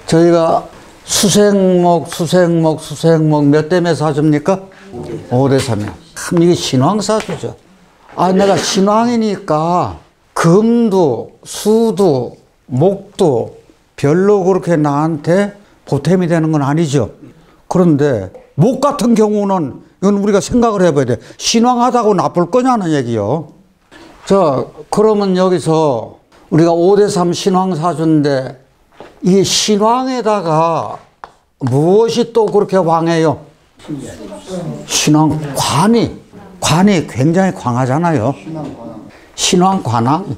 저희가 수생목 몇 대 몇 사주입니까? 5대 3이요. 참 이게 신왕사주죠. 아, 내가 신왕이니까 금도 수도 목도 별로 그렇게 나한테 보탬이 되는 건 아니죠. 그런데 목 같은 경우는 이건 우리가 생각을 해봐야 돼. 신왕하다고 나쁠 거냐는 얘기요. 자, 그러면 여기서 우리가 5대 3 신왕사주인데 이 신왕에다가 무엇이 또 그렇게 왕해요? 신왕관이. 관이 굉장히 광하잖아요. 신왕관왕.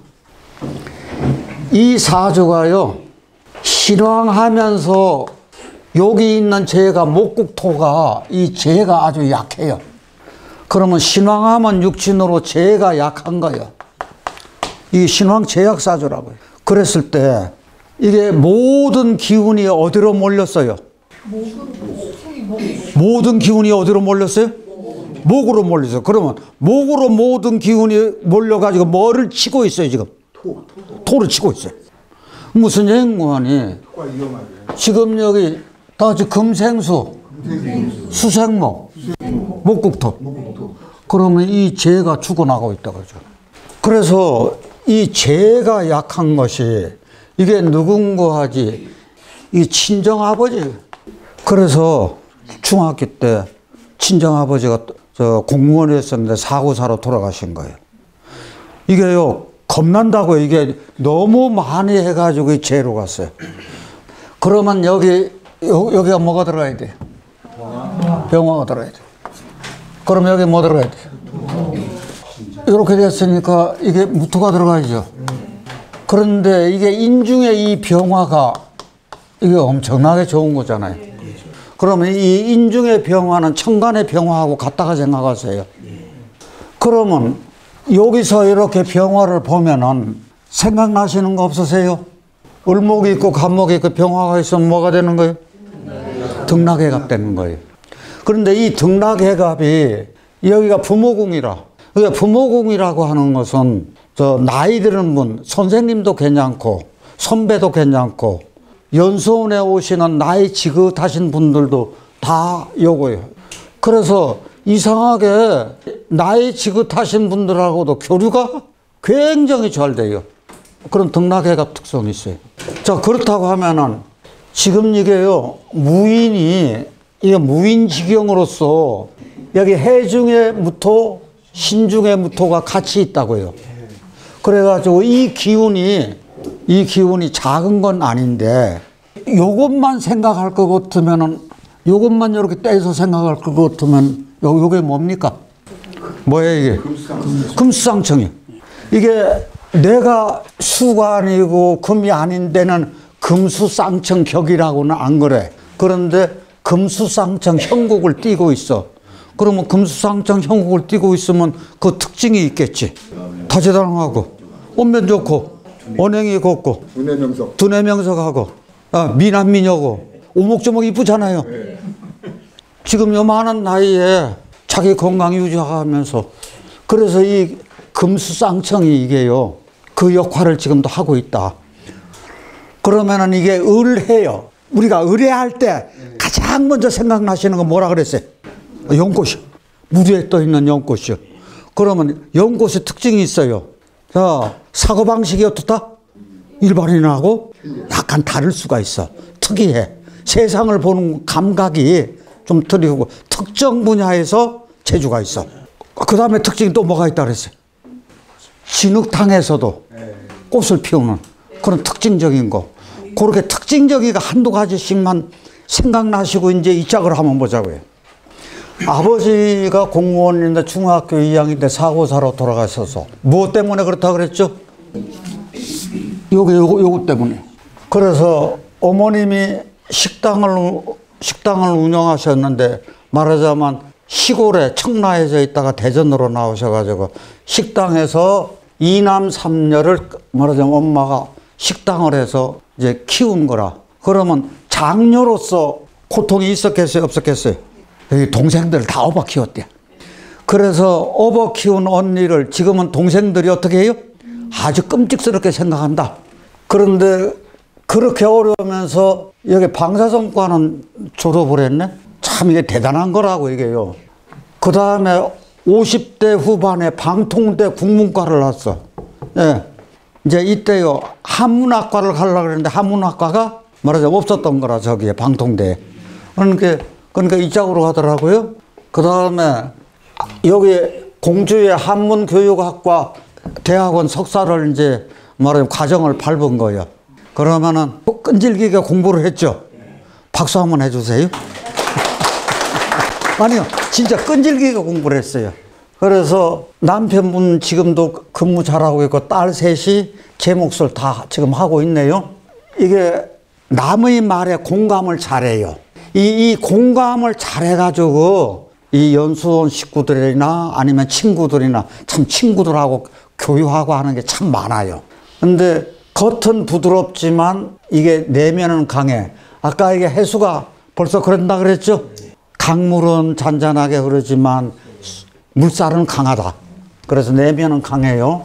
이 사주가요, 신왕하면서 여기 있는 재가 목국토가 이 재가 아주 약해요. 그러면 신왕하면 육친으로 재가 약한 거예요. 이 신왕 재약사주라고요. 그랬을 때 이게 모든 기운이 어디로 몰렸어요? 모든 기운이 어디로 몰렸어요? 목으로 몰렸어요. 그러면 목으로 모든 기운이 몰려가지고 뭐를 치고 있어요, 지금? 토를 치고 있어요. 무슨 연관이? 지금 여기 다 금생수, 수생목, 목국토. 그러면 이 재가 죽어나가고 있다 그러죠. 그래서 이 재가 약한 것이 이게 누군가 하지? 이 친정아버지. 그래서 중학교 때 친정아버지가 공무원이었었는데 사고사로 돌아가신 거예요. 이게요, 겁난다고요. 이게 너무 많이 해가지고 이 재로 갔어요. 그러면 여기가 뭐가 들어가야 돼? 병화가 들어가야 돼. 그럼 여기 뭐 들어가야 돼? 이렇게 됐으니까 이게 무토가 들어가야죠. 그런데 이게 인중에 이 병화가 이게 엄청나게 좋은 거잖아요. 그러면 이 인중의 병화는 천간의 병화하고 같다고 생각하세요. 그러면 여기서 이렇게 병화를 보면은 생각나시는 거 없으세요? 을목이 있고 간목이 있고 병화가 있으면 뭐가 되는 거예요? 등락해갑 되는 거예요. 그런데 이 등락해갑이 여기가 부모궁이라. 그러니까 부모궁이라고 하는 것은 나이 드는 분, 선생님도 괜찮고 선배도 괜찮고 연수원에 오시는 나이 지긋하신 분들도 다 요거예요. 그래서 이상하게 나이 지긋하신 분들하고도 교류가 굉장히 잘 돼요. 그런 등락해갑 특성이 있어요. 자, 그렇다고 하면은 지금 이게요, 이게 무인지경으로서 여기 해중의 무토, 신중의 무토가 같이 있다고요. 그래가지고 이 기운이 작은 건 아닌데, 요것만 생각할 것 같으면은, 요것만 이렇게 떼서 생각할 것 같으면, 요게 뭡니까? 뭐예요, 이게? 금수상청이요. 이게 내가 수가 아니고 금이 아닌 데는 금수상청격이라고는 안 그래. 그런데 금수상청 형국을 띠고 있어. 그러면 금수상청 형국을 띠고 있으면 그 특징이 있겠지. 다재다능하고, 언변 좋고, 언행이 곱고, 두뇌명석하고, 미남미녀고, 오목조목 이쁘잖아요. 지금 요 많은 나이에 자기 건강 유지하면서, 그래서 이 금수상청이 이게요, 그 역할을 지금도 하고 있다. 그러면은 이게 을해요. 우리가 을해할 때 가장 먼저 생각나시는 건 뭐라 그랬어요? 연꽃이요. 무드에 떠 있는 연꽃이요. 그러면 연꽃의 특징이 있어요. 자, 사고방식이 어떻다? 일반인하고 약간 다를 수가 있어. 특이해. 세상을 보는 감각이 좀 틀리고 특정 분야에서 재주가 있어. 그 다음에 특징이 또 뭐가 있다 그랬어요? 진흙탕에서도 꽃을 피우는 그런 특징적인 거. 그렇게 특징적인 거 한두 가지씩만 생각나시고 이제 이 짝을 한번 보자고요. 아버지가 공무원인데 중학교 2학년 때 사고사로 돌아가셔서 무엇 때문에 그렇다 그랬죠? 요거 때문에. 그래서 어머님이 식당을 운영하셨는데 말하자면 시골에 청라에서 있다가 대전으로 나오셔가지고 식당에서 2남 3녀를 말하자면 엄마가 식당을 해서 이제 키운 거라. 그러면 장녀로서 고통이 있었겠어요? 없었겠어요? 여기 동생들 다 업어 키웠대. 그래서 업어 키운 언니를 지금은 동생들이 어떻게 해요? 아주 끔찍스럽게 생각한다. 그런데 그렇게 어려우면서 여기 방사선과는 졸업을 했네? 참 이게 대단한 거라고 이게요. 그 다음에 50대 후반에 방통대 국문과를 났어. 예. 이제 이때요, 한문학과를 가려고 그랬는데 한문학과가 말하자면 없었던 거라, 저기에 방통대에. 그러니까 이쪽으로 가더라고요. 그 다음에 여기 공주의 한문교육학과 대학원 석사를 이제 말하자면 과정을 밟은 거예요. 그러면은 끈질기게 공부를 했죠. 박수 한번 해주세요. 아니요, 진짜 끈질기게 공부를 했어요. 그래서 남편분 지금도 근무 잘하고 있고 딸 셋이 제 몫을 다 지금 하고 있네요. 이게 남의 말에 공감을 잘해요. 이 공감을 잘해가지고 이 연수원 식구들이나 아니면 친구들이나 참 친구들하고 교류하고 하는 게 참 많아요. 근데 겉은 부드럽지만 이게 내면은 강해. 아까 이게 해수가 벌써 그런다 그랬죠? 강물은 잔잔하게 흐르지만 물살은 강하다. 그래서 내면은 강해요.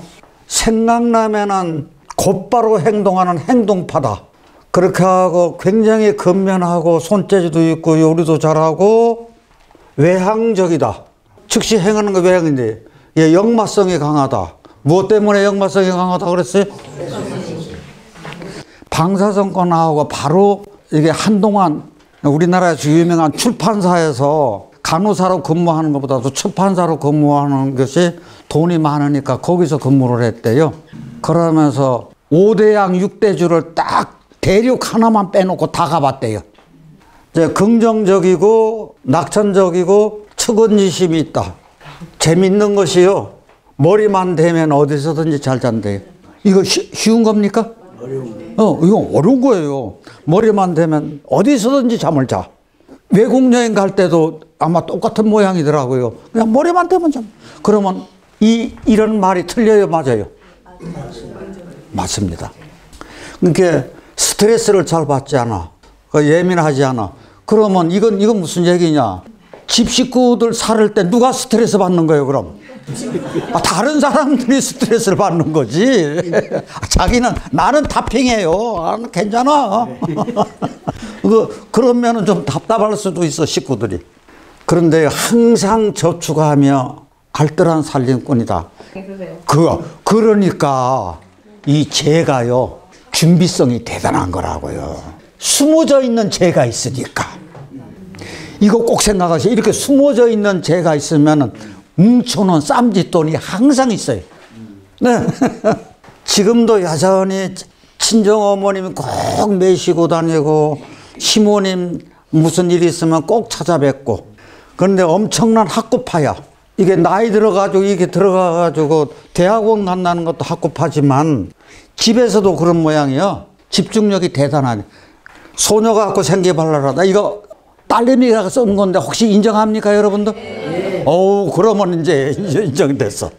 생각나면은 곧바로 행동하는 행동파다. 그렇게 하고 굉장히 근면하고 손재주도 있고 요리도 잘하고 외향적이다. 즉시 행하는 거 외향인데 예, 역마성이 강하다. 무엇 때문에 역마성이 강하다 그랬어요? 방사선과 나오고 바로 이게 한동안 우리나라에서 유명한 출판사에서 간호사로 근무하는 것보다도 출판사로 근무하는 것이 돈이 많으니까 거기서 근무를 했대요. 그러면서 5대양 6대주를 딱 대륙 하나만 빼놓고 다 가봤대요. 이제 긍정적이고 낙천적이고 측은지심이 있다. 재밌는 것이요. 머리만 대면 어디서든지 잘 잔대요. 이거 쉬운 겁니까? 이거 어려운 거예요. 머리만 대면 어디서든지 잠을 자. 외국 여행 갈 때도 아마 똑같은 모양이더라고요. 그냥 머리만 대면 잠. 그러면 이런 말이 틀려요, 맞아요? 맞습니다. 그러니까 스트레스를 잘 받지 않아. 예민하지 않아. 그러면 이건 무슨 얘기냐? 집 식구들 살을 때 누가 스트레스 받는 거예요, 그럼? 다른 사람들이 스트레스를 받는 거지. 나는 다핑해요. 괜찮아. 그러면은 좀 답답할 수도 있어, 식구들이. 그런데 항상 저축하며 알뜰한 살림꾼이다. 그러니까 이 재가요, 준비성이 대단한 거라고요. 숨어져 있는 재가 있으니까. 이거 꼭 생각하세요. 이렇게 숨어져 있는 재가 있으면은 뭉쳐놓은 쌈짓돈이 항상 있어요. 네. 지금도 여전히 친정어머님이 꼭 매시고 다니고 시모님 무슨 일이 있으면 꼭 찾아뵙고. 그런데 엄청난 학구파야. 이게 나이 들어가지고 이게 들어가가지고 대학원 간다는 것도 학구파지만 집에서도 그런 모양이요. 집중력이 대단하네. 소녀가 갖고 생기발랄하다. 이거 딸내미가 쓴 건데 혹시 인정합니까, 여러분들? 네. 그러면 이제 인정됐어.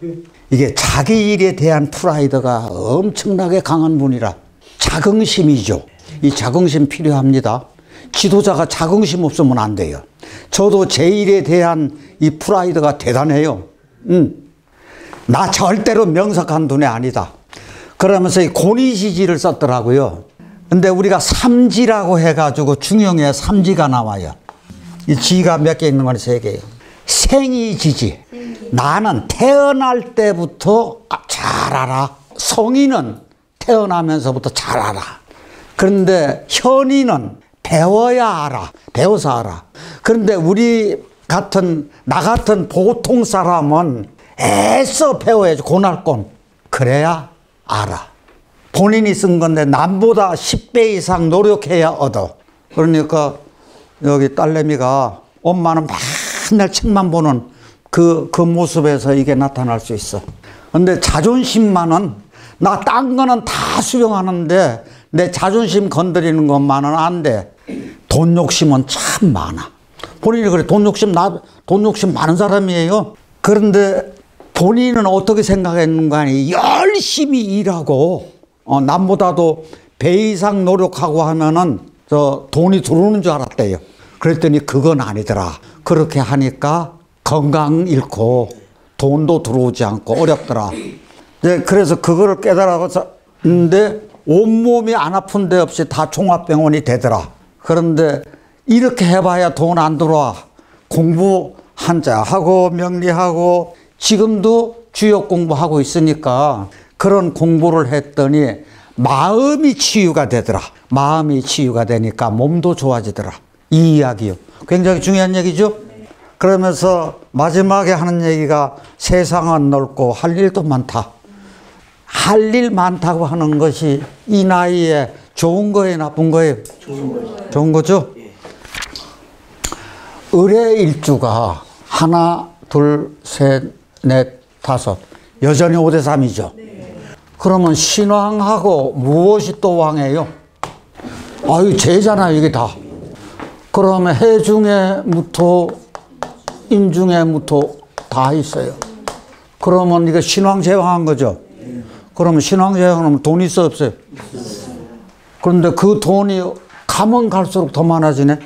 이게 자기 일에 대한 프라이드가 엄청나게 강한 분이라. 자긍심이죠. 이 자긍심 필요합니다. 지도자가 자긍심 없으면 안 돼요. 저도 제 일에 대한 이 프라이드가 대단해요. 나 절대로 명석한 돈이 아니다. 그러면서 이 고니시지를 썼더라고요. 근데 우리가 삼지라고 해가지고 중용에 삼지가 나와요. 이 지가 몇 개 있는 건 3개예요. 생이지지. 나는 태어날 때부터 잘 알아. 성인은 태어나면서부터 잘 알아. 그런데 현인은 배워야 알아. 배워서 알아. 그런데 나 같은 보통 사람은 애써 배워야지. 고날권. 그래야 알아. 본인이 쓴 건데 남보다 10배 이상 노력해야 얻어. 그러니까 여기 딸내미가 엄마는 맨날 책만 보는 그 모습에서 이게 나타날 수 있어. 근데 자존심만은 나 딴 거는 다 수용하는데 내 자존심 건드리는 것만은 안 돼. 돈 욕심은 참 많아. 본인이 그래. 돈 욕심 많은 사람이에요. 그런데 본인은 어떻게 생각했는가 하니 열심히 일하고 남보다도 배 이상 노력하고 하면은 돈이 들어오는 줄 알았대요. 그랬더니 그건 아니더라. 그렇게 하니까 건강 잃고 돈도 들어오지 않고 어렵더라. 네, 그래서 그거를 깨달았는데 온몸이 안 아픈 데 없이 다 종합병원이 되더라. 그런데 이렇게 해봐야 돈 안 들어와. 공부 한자하고 명리하고 지금도 주역 공부하고 있으니까 그런 공부를 했더니 마음이 치유가 되더라. 마음이 치유가 되니까 몸도 좋아지더라. 이 이야기요. 굉장히 중요한 얘기죠. 그러면서 마지막에 하는 얘기가 세상은 넓고 할 일도 많다. 할 일 많다고 하는 것이 이 나이에 좋은 거예요, 나쁜 거예요? 좋은 거죠? 을의 일주가 하나, 둘, 셋, 넷, 다섯. 여전히 5대 3이죠. 그러면 신왕하고 무엇이 또 왕이에요? 아유, 재잖아요, 이게 다. 그러면 해 중에 무토, 임 중에 무토 다 있어요. 그러면 이거 신왕제왕한 거죠? 그러면 신왕제왕하면 돈이 있어, 없어요? 그런데 그 돈이 가면 갈수록 더 많아지네?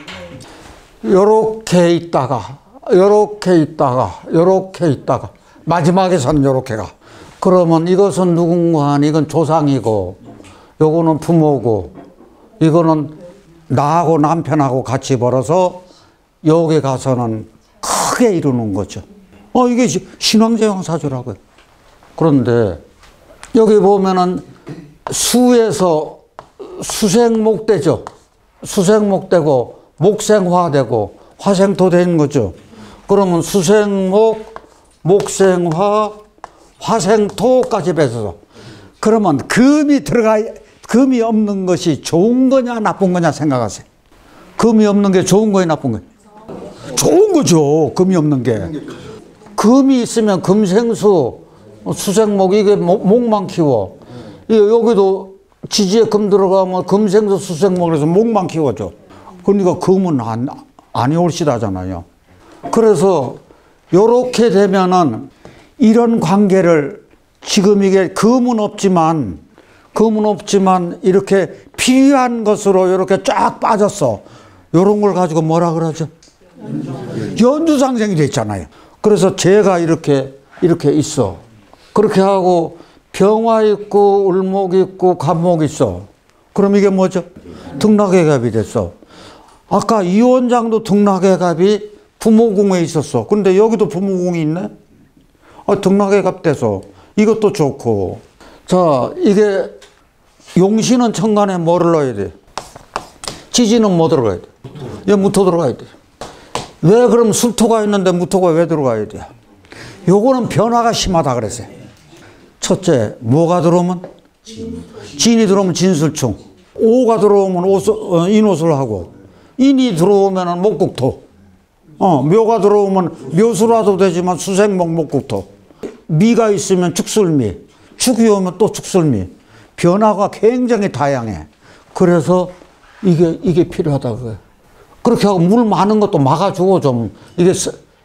요렇게 있다가, 요렇게 있다가, 요렇게 있다가, 마지막에서는 요렇게 가. 그러면 이것은 누군가 하니 이건 조상이고, 요거는 부모고, 이거는 나하고 남편하고 같이 벌어서 여기 가서는 크게 이루는 거죠. 이게 신왕제왕사주라고요. 그런데 여기 보면은 수에서 수생목되죠. 수생목되고 목생화되고 화생토 되는 거죠. 그러면 수생목, 목생화, 화생토까지 뱉어서 그러면 금이 없는 것이 좋은 거냐 나쁜 거냐 생각하세요. 금이 없는 게 좋은 거예요, 나쁜 거예요? 좋은 거죠. 금이 없는 게. 금이 있으면 금생수, 수생목, 이게 목만 키워. 여기도 지지에 금 들어가면 금생수, 수생목, 그래서 목만 키워줘. 그러니까 금은 아니 올시다잖아요. 그래서 요렇게 되면은 이런 관계를 지금 이게 금은 없지만 이렇게 필요한 것으로 이렇게 쫙 빠졌어. 요런 걸 가지고 뭐라 그러죠? 연주상생이 됐잖아요. 그래서 제가 이렇게 있어. 그렇게 하고 병화 있고 울목 있고 갑목 있어. 그럼 이게 뭐죠? 등락해갑이 됐어. 아까 이 원장도 등락해갑이 부모궁에 있었어. 근데 여기도 부모궁이 있네? 등락해갑 돼서 이것도 좋고. 자, 이게 용신은 천간에 뭐를 넣어야 돼? 지지는 뭐 들어가야 돼? 여기 무토 들어가야 돼. 왜 그럼 술토가 있는데 무토가 왜 들어가야 돼? 요거는 변화가 심하다 그랬어요. 첫째, 뭐가 들어오면? 진이 들어오면 진술충. 오가 들어오면 인옷을 하고, 인이 들어오면 목국토. 묘가 들어오면 묘수라도 되지만 수생목 목국토. 미가 있으면 축술미. 축이 오면 또 축술미. 변화가 굉장히 다양해. 그래서 이게 필요하다 그거예요. 그렇게 하고 물 많은 것도 막아주고 좀 이게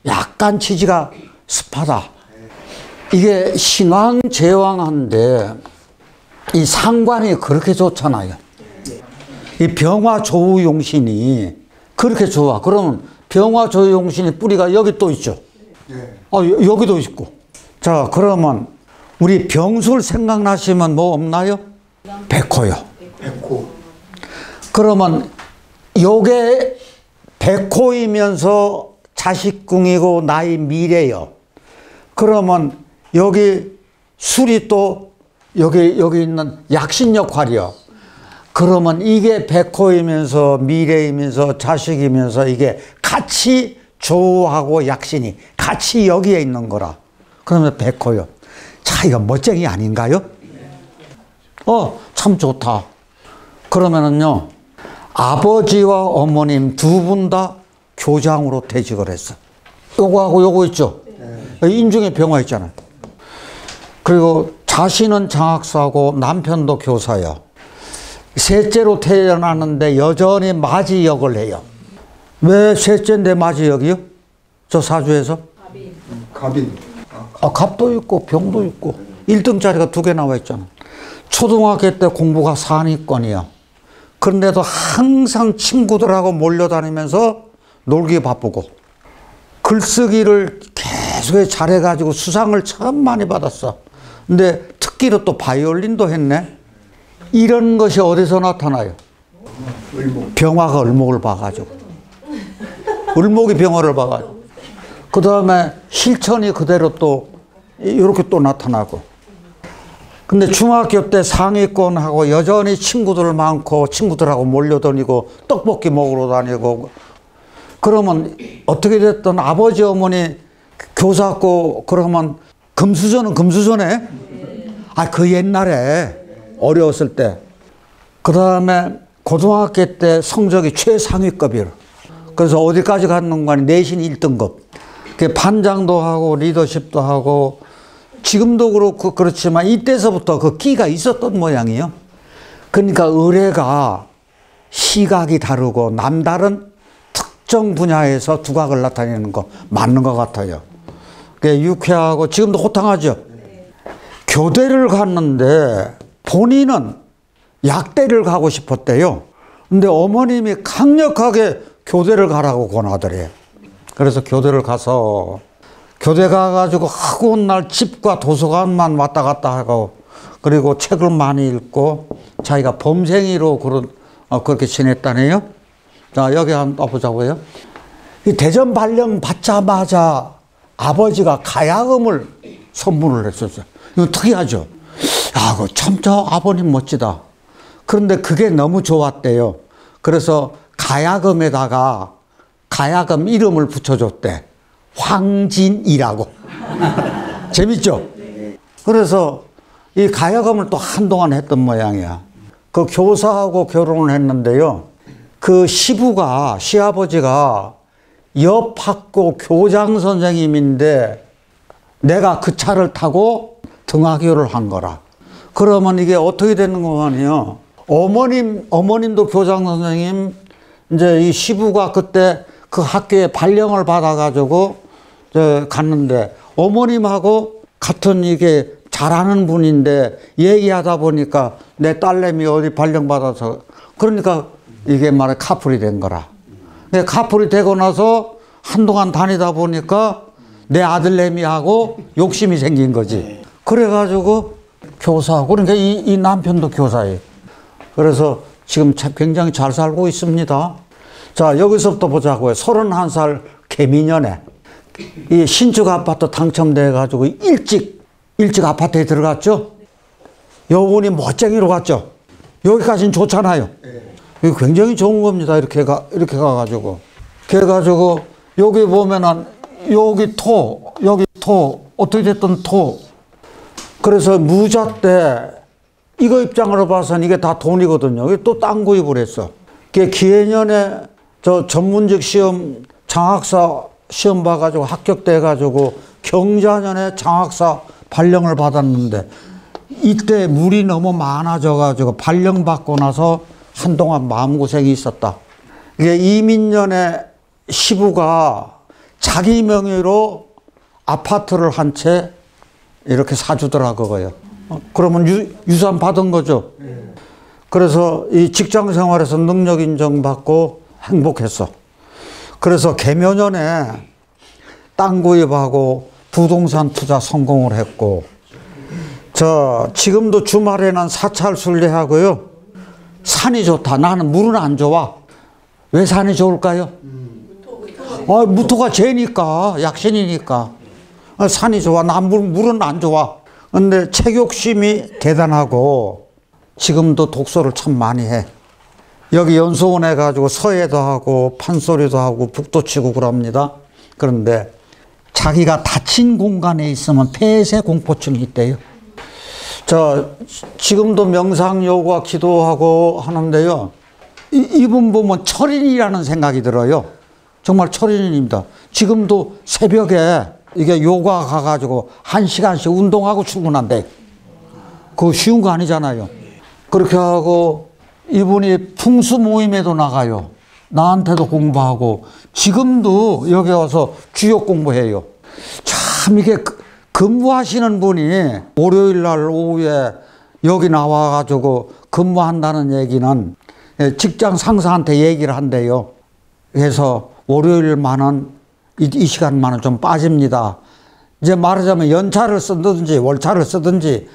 약간 치지가 습하다. 이게 신왕 제왕한데 이 상관이 그렇게 좋잖아요. 이 병화 조우용신이 그렇게 좋아. 그러면 병화 조우용신이 뿌리가 여기 또 있죠. 여기도 있고. 자, 그러면 우리 병술 생각나시면 뭐 없나요? 백호요. 백호. 그러면 요게 백호이면서 자식궁이고 나의 미래요. 그러면 여기 술이 또 여기 있는 약신 역할이요. 그러면 이게 백호이면서 미래이면서 자식이면서 이게 같이 조하고 약신이 같이 여기에 있는 거라. 그러면 백호요. 자, 이거 멋쟁이 아닌가요? 참 좋다. 그러면은요, 아버지와 어머님 두 분 다 교장으로 퇴직을 했어. 요거하고 요거 있죠? 인중에 병화 있잖아요. 그리고 자신은 장학사고 남편도 교사예요. 셋째로 태어났는데 여전히 마지 역을 해요. 왜 셋째인데 마지 역이요? 저 사주에서? 갑인. 갑도 있고 병도 있고 1등짜리가 2개 나와 있잖아. 초등학교 때 공부가 상위권이야. 그런데도 항상 친구들하고 몰려다니면서 놀기 바쁘고 글쓰기를 계속 잘해가지고 수상을 참 많이 받았어. 근데 학기로 또 바이올린도 했네. 이런 것이 어디서 나타나요? 병화가 을목을 봐가지고. 을목이 병화를 봐가지고. 그 다음에 실천이 그대로 또 이렇게 또 나타나고. 근데 중학교 때 상위권하고 여전히 친구들 많고 친구들하고 몰려다니고 떡볶이 먹으러 다니고 그러면 어떻게 됐든 아버지 어머니 교사고 그러면 금수저는 금수저네. 그 옛날에 어려웠을 때. 그 다음에 고등학교 때 성적이 최상위급이에요. 그래서 어디까지 갔는가 하니 내신 1등급. 반장도 하고 리더십도 하고 지금도 그렇고 그렇지만 이때서부터 그 끼가 있었던 모양이에요. 그러니까 의뢰가 시각이 다르고 남다른 특정 분야에서 두각을 나타내는 거 맞는 것 같아요. 유쾌하고 지금도 호탕하죠. 교대를 갔는데 본인은 약대를 가고 싶었대요. 근데 어머님이 강력하게 교대를 가라고 권하더래요. 그래서 교대를 가서 교대 가가지고 하고 날 집과 도서관만 왔다 갔다 하고 그리고 책을 많이 읽고 자기가 범생이로 그렇게 지냈다네요. 자, 여기 한번 보자고요. 이 대전 발령 받자마자 아버지가 가야금을 선물을 했었어요. 이거 특이하죠. 야, 저 아버님 멋지다. 그런데 그게 너무 좋았대요. 그래서 가야금에다가 가야금 이름을 붙여줬대. 황진이라고. 재밌죠? 그래서 이 가야금을 또 한동안 했던 모양이야. 그 교사하고 결혼을 했는데요. 그 시부가, 시아버지가 옆 학교 교장 선생님인데 내가 그 차를 타고 등하교를 한 거라. 그러면 이게 어떻게 되는 거냐면요. 어머님도 교장 선생님, 이제 이 시부가 그때 그 학교에 발령을 받아가지고 갔는데 어머님하고 같은 이게 잘하는 분인데 얘기하다 보니까 내 딸내미 어디 발령 받아서 그러니까 이게 말해 카풀이 된 거라. 근데 카풀이 되고 나서 한동안 다니다 보니까 내 아들내미하고 욕심이 생긴 거지. 그래가지고 교사하고 그러니까 이 남편도 교사예요. 그래서 지금 굉장히 잘 살고 있습니다. 자, 여기서부터 보자고요. 31살 개미년에 이 신축 아파트 당첨돼가지고 일찍 아파트에 들어갔죠. 여분이 멋쟁이로 갔죠. 여기까지는 좋잖아요. 이거 굉장히 좋은 겁니다. 이렇게 가가지고. 그래가지고 여기 보면은 여기 토 어떻게 됐든 토. 그래서 무자 때 이거 입장으로 봐서는 이게 다 돈이거든요. 이게 또 땅 구입을 했어. 기해년에 저 전문직 시험 장학사 시험 봐가지고 합격돼가지고 경자년에 장학사 발령을 받았는데 이때 물이 너무 많아져가지고 발령 받고 나서 한동안 마음고생이 있었다. 이게 이민년에 시부가 자기 명의로 아파트를 한 채 이렇게 사주더라 그거예요. 그러면 유산 받은 거죠. 그래서 이 직장 생활에서 능력 인정받고 행복했어. 그래서 개묘년에 땅 구입하고 부동산 투자 성공을 했고, 지금도 주말에는 사찰 순례하고요. 산이 좋다. 나는 물은 안 좋아. 왜 산이 좋을까요? 무토가 죄니까, 약신이니까. 산이 좋아. 나 물은 안 좋아. 근데 책 욕심이 대단하고 지금도 독서를 참 많이 해. 여기 연수원에 가지고 서예도 하고 판소리도 하고 북도 치고 그럽니다. 그런데 자기가 닫힌 공간에 있으면 폐쇄 공포증이 있대요. 지금도 명상 요가 기도하고 하는데요. 이분 보면 철인이라는 생각이 들어요. 정말 철인입니다. 지금도 새벽에 이게 요가 가가지고 1시간씩 운동하고 출근한대. 그거 쉬운 거 아니잖아요. 그렇게 하고 이분이 풍수 모임에도 나가요. 나한테도 공부하고 지금도 여기 와서 주역 공부해요. 참 이게 근무하시는 분이 월요일 날 오후에 여기 나와가지고 근무한다는 얘기는 직장 상사한테 얘기를 한대요. 그래서 월요일만은 이 시간만은 좀 빠집니다. 이제 말하자면 연차를 쓰든지 월차를 쓰든지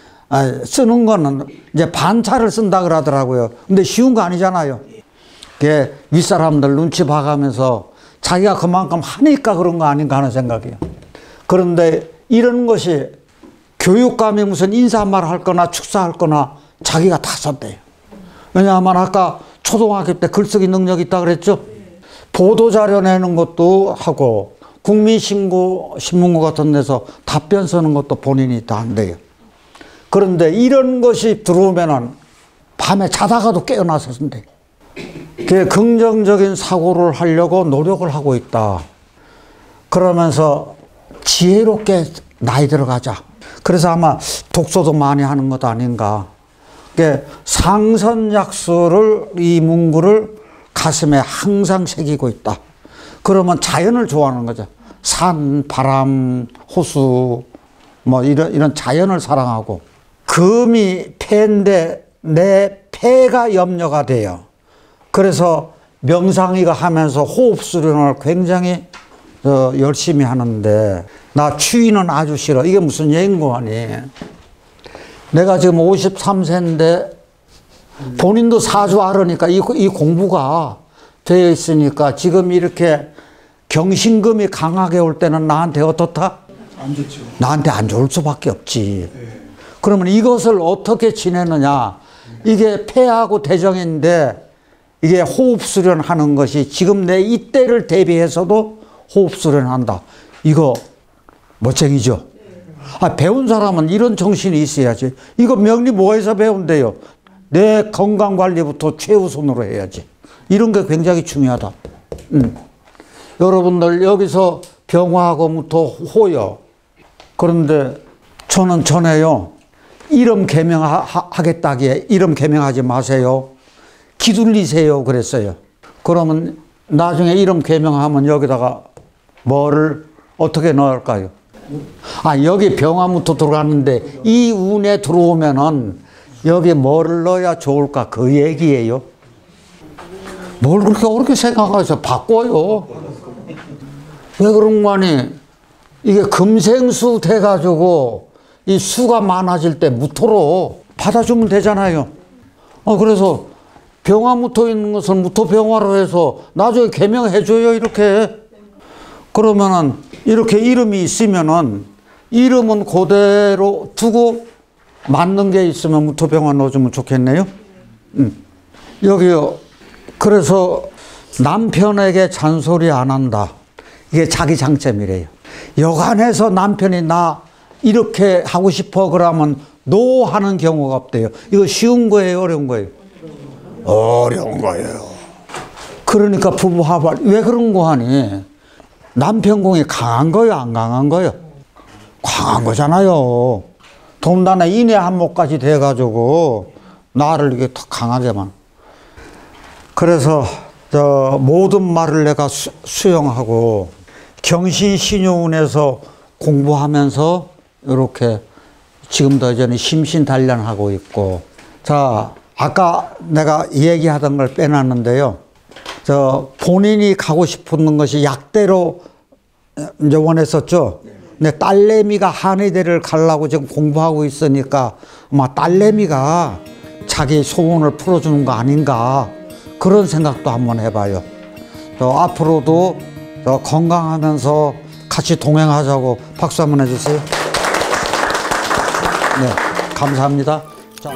쓰는 거는 이제 반차를 쓴다 그러더라고요. 근데 쉬운 거 아니잖아요. 그게 윗사람들 눈치 봐가면서 자기가 그만큼 하니까 그런 거 아닌가 하는 생각이에요. 그런데 이런 것이 교육감이 무슨 인사말 할 거나 축사할 거나 자기가 다 썼대요. 왜냐하면 아까 초등학교 때 글쓰기 능력이 있다 그랬죠. 보도자료 내는 것도 하고 국민신고, 신문고 같은 데서 답변 쓰는 것도 본인이 다 한대요. 그런데 이런 것이 들어오면은 밤에 자다가도 깨어나서 쓴대요. 긍정적인 사고를 하려고 노력을 하고 있다. 그러면서 지혜롭게 나이 들어가자. 그래서 아마 독서도 많이 하는 것도 아닌가. 상선약수를, 이 문구를 가슴에 항상 새기고 있다. 그러면 자연을 좋아하는 거죠. 산, 바람, 호수, 뭐 이런 자연을 사랑하고. 금이 폐인데 내 폐가 염려가 돼요. 그래서 명상이가 하면서 호흡 수련을 굉장히 열심히 하는데 나 추위는 아주 싫어. 이게 무슨 얘긴거니. 내가 지금 53세인데 본인도 사주 알으니까 이 공부가 되어 있으니까 지금 이렇게 경신금이 강하게 올 때는 나한테 어떻다? 안 좋죠. 나한테 안 좋을 수밖에 없지. 그러면 이것을 어떻게 지내느냐. 이게 폐하고 대정인데 이게 호흡 수련하는 것이 지금 내 이때를 대비해서도 호흡 수련한다. 이거 멋쟁이죠. 배운 사람은 이런 정신이 있어야지. 이거 명리 뭐해서 배운대요. 내 건강관리부터 최우선으로 해야지. 이런 게 굉장히 중요하다. 여러분들 여기서 병화하고부터 호요. 그런데 저는 전에요. 이름 개명하겠다기에 이름 개명하지 마세요. 기둘리세요 그랬어요. 그러면 나중에 이름 개명하면 여기다가 뭐를 어떻게 넣을까요? 여기 병화부터 들어갔는데 이 운에 들어오면은 여기 뭐를 넣어야 좋을까 그 얘기예요. 뭘 그렇게 어렵게 생각해서 바꿔요. 왜 그런 거 아니? 이게 금생수 돼가지고 이 수가 많아질 때 무토로 받아주면 되잖아요. 그래서 병화 묻어 있는 것을 무토병화로 해서 나중에 개명해줘요, 이렇게. 그러면은 이렇게 이름이 있으면은 이름은 그대로 두고 맞는 게 있으면 무토병화 넣어주면 좋겠네요. 여기요. 그래서 남편에게 잔소리 안 한다. 이게 자기 장점이래요. 여간해서 남편이 나 이렇게 하고 싶어 그러면 노 하는 경우가 없대요. 이거 쉬운 거예요, 어려운 거예요? 어려운 거예요. 그러니까 부부합을 왜 그런 거 하니? 남편 공이 강한 거요, 안 강한 거요? 강한 거잖아요. 돈단에 인해 한몫까지 돼가지고 나를 이렇게 더 강하게만. 그래서 모든 말을 내가 수용하고 경신신유운에서 공부하면서 이렇게 지금도 여전히 심신단련하고 있고. 자, 아까 내가 얘기하던 걸 빼놨는데요. 본인이 가고 싶은 것이 약대로 이제 원했었죠. 근데 딸내미가 한의대를 가려고 지금 공부하고 있으니까 아마 딸내미가 자기 소원을 풀어주는 거 아닌가 그런 생각도 한번 해봐요. 앞으로도 건강하면서 같이 동행하자고 박수 한번 해주세요. 네, 감사합니다. 자.